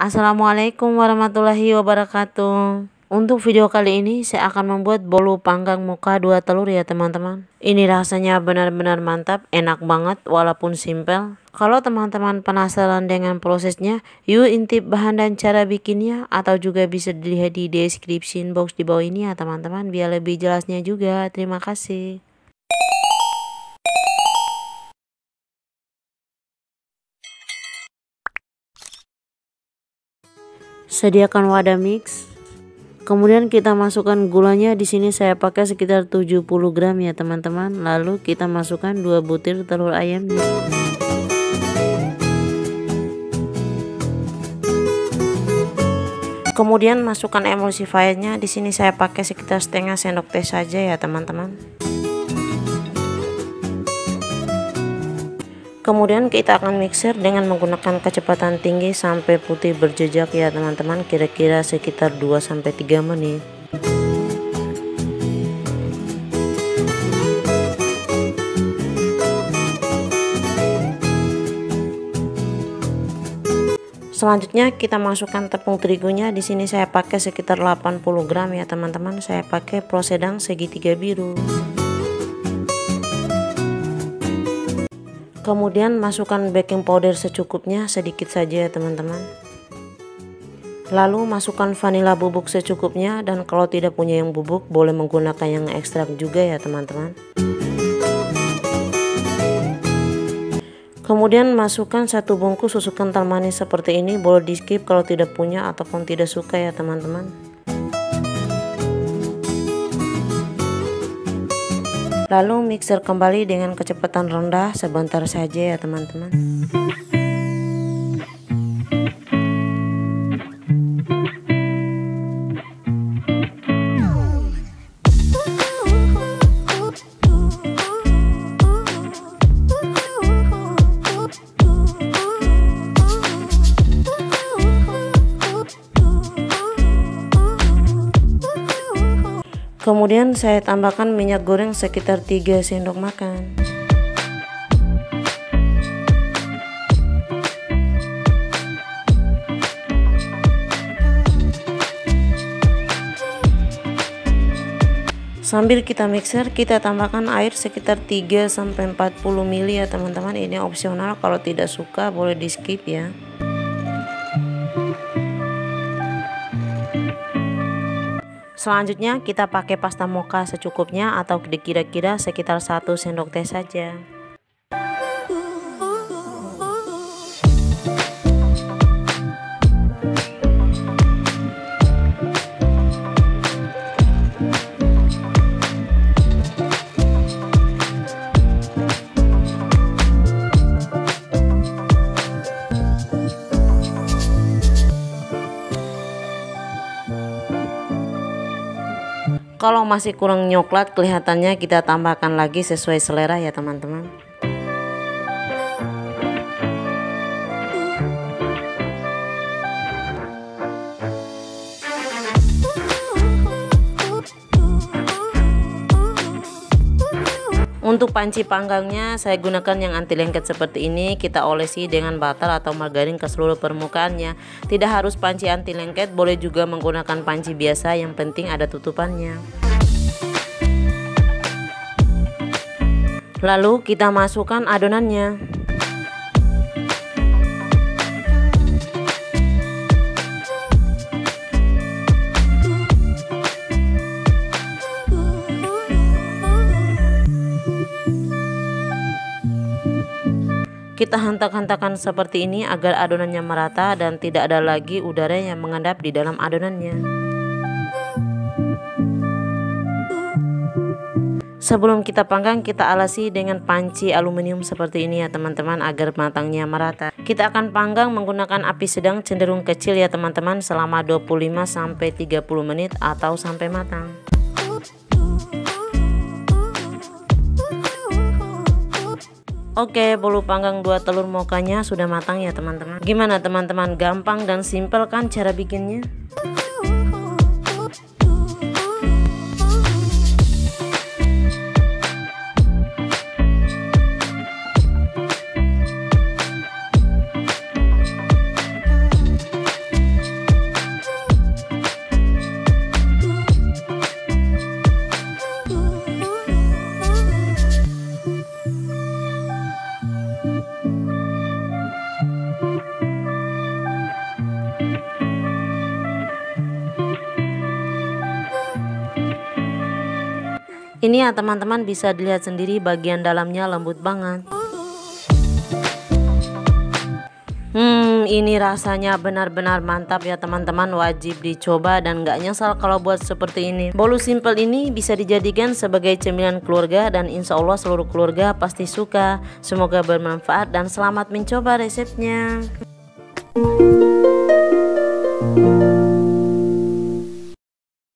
Assalamualaikum warahmatullahi wabarakatuh. Untuk video kali ini saya akan membuat bolu panggang muka 2 telur ya teman-teman. Ini rasanya benar-benar mantap, enak banget walaupun simpel. Kalau teman-teman penasaran dengan prosesnya, yuk intip bahan dan cara bikinnya, atau juga bisa dilihat di description box di bawah ini ya teman-teman, biar lebih jelasnya juga. Terima kasih. Sediakan wadah mix. Kemudian kita masukkan gulanya. Di sini saya pakai sekitar 70 gram ya teman-teman. Lalu kita masukkan 2 butir telur ayam. Kemudian masukkan emulsifiernya. Di sini saya pakai sekitar setengah sendok teh saja ya teman-teman. Kemudian kita akan mixer dengan menggunakan kecepatan tinggi sampai putih berjejak ya teman-teman, kira-kira sekitar 2-3 menit. Selanjutnya kita masukkan tepung terigunya. Di sini saya pakai sekitar 80 gram ya teman-teman. Saya pakai pro sedang segitiga biru. Kemudian masukkan baking powder secukupnya, sedikit saja ya teman-teman. Lalu masukkan vanila bubuk secukupnya, dan kalau tidak punya yang bubuk boleh menggunakan yang ekstrak juga ya teman-teman. Kemudian masukkan 1 bungkus susu kental manis seperti ini, boleh di skip kalau tidak punya ataupun tidak suka ya teman-teman. Lalu mixer kembali dengan kecepatan rendah sebentar saja ya teman-teman. Kemudian saya tambahkan minyak goreng sekitar 3 sendok makan. Sambil kita mixer, kita tambahkan air sekitar 3-40 ml ya teman-teman. Ini opsional, kalau tidak suka boleh di skip ya. Selanjutnya kita pakai pasta mocha secukupnya, atau kira-kira sekitar 1 sendok teh saja. Kalau masih kurang nyoklat kelihatannya, kita tambahkan lagi sesuai selera ya teman-teman. Untuk panci panggangnya saya gunakan yang anti lengket seperti ini. Kita olesi dengan butter atau margarin ke seluruh permukaannya. Tidak harus panci anti lengket, boleh juga menggunakan panci biasa, yang penting ada tutupannya. Lalu kita masukkan adonannya. Kita hentak-hentakan seperti ini agar adonannya merata dan tidak ada lagi udara yang mengendap di dalam adonannya. Sebelum kita panggang, kita alasi dengan panci aluminium seperti ini ya teman-teman, agar matangnya merata. Kita akan panggang menggunakan api sedang cenderung kecil ya teman-teman, selama 25-30 menit atau sampai matang. Oke, bolu panggang 2 telur mochanya sudah matang ya teman-teman. Gimana teman-teman, gampang dan simpel kan cara bikinnya? Ini ya teman-teman, bisa dilihat sendiri bagian dalamnya lembut banget. Ini rasanya benar-benar mantap ya teman-teman, wajib dicoba dan gak nyesal kalau buat seperti ini. Bolu simple ini bisa dijadikan sebagai cemilan keluarga dan insya Allah seluruh keluarga pasti suka. Semoga bermanfaat dan selamat mencoba resepnya.